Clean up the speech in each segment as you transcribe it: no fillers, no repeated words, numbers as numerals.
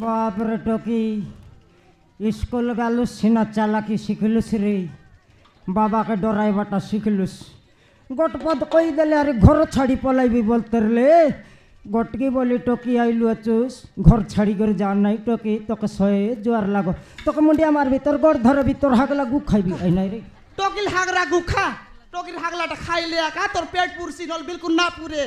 বাপরে talkie school গেলুস সিনা চালাকি শিখিলুস রে বাবাকে ডরাইবাটা শিখিলুস গটপদ কই দেলে আরে ঘর ছাড়ি পলাইবি বলতে রে গটকি বলি টকি আইলু আচুস ঘর ছাড়ি করে যা নাই টকি তোকে শয়ে জোয়ার লাগো তোকে মুন্ডিয়া মারবি তোর গড় ধরবি তোর হাগলা গু খাইবি আই নাই রে টকিল হাগরা গুখা টকির হাগলাটা খাইলে একা তোর পেট পুরছি নল বিলকুল না পুরে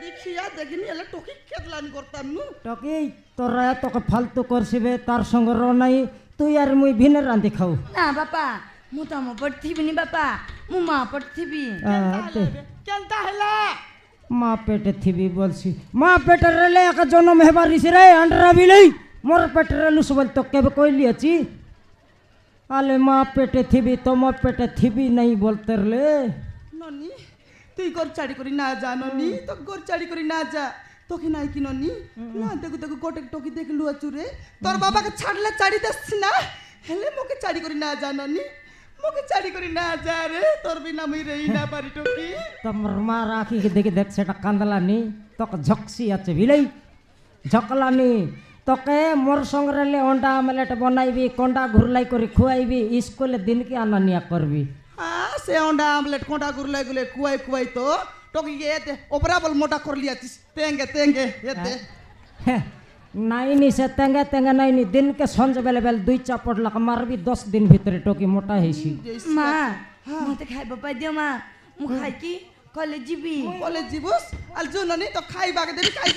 দেখিয়া দেখিনি এলে টকি কেতলানি করতাম নু টকি তোরা তোকে ফালতু করছিবে তার সঙ্গে র নাই তুই আর মুই ভিনে রাঁধি খাও না বাপা মু তো মো পড়থিবি নি বাপা মু মা পড়থিবি কেনতা হেলা মা পেটে থিবি বলছি মা পেটে রেলে একা জন্ম হেবার রিসি রে আন্ডরা বিলেই মোর পেটে রেলুস বল তো কেবে কইলি আছি আলে মা পেটে থিবি তোমার পেটে থিবি নাই বলতে রে ননি তুই গোর চাড়ি করি না যা ননি তো গোর চাড়ি করি না যা তোকে নাই কি ননি না দেখু দেখু গোটে টকি দেখলু আচুরে তোর বাবাকে ছাড়লে চাড়ি দেছি না হেলে মোকে চাড়ি করি না যা ননি মোকে চাড়ি করি না যা রে তোর বিনা মুই রই না পারি টকি তোমার মা রাখি দেখি দেখ সেটা কান্দলানি তোকে ঝকসি আছে বিলেই ঝকলানি তোকে মোর সঙ্গে রেলে অন্ডা আমলেট বনাইবি কন্ডা ঘুরলাই করে খুয়াইবি স্কুলে দিনকে আনা নিয়া করবি সে অন্ডা আমলেট কোঁটা গুরলাই গুলে কুয়াই কুয়াই তো টকি এতে ওপরা বল মোটা করে লিয়াছিস তেঙ্গে তেঙ্গে এতে নাইনি সে তেঙ্গে তেঙ্গে নাইনি দিনকে সঞ্জে বেলে বেলে দুই চাপট লাগা মারবি 10 দিন ভিতরে টকি মোটা হইছি মা মতে খাইব পাই দিও মা মু খাই কি কলেজ জিবি কলেজ জীবস আল জুননি তো খাইবাকে দেবি খাই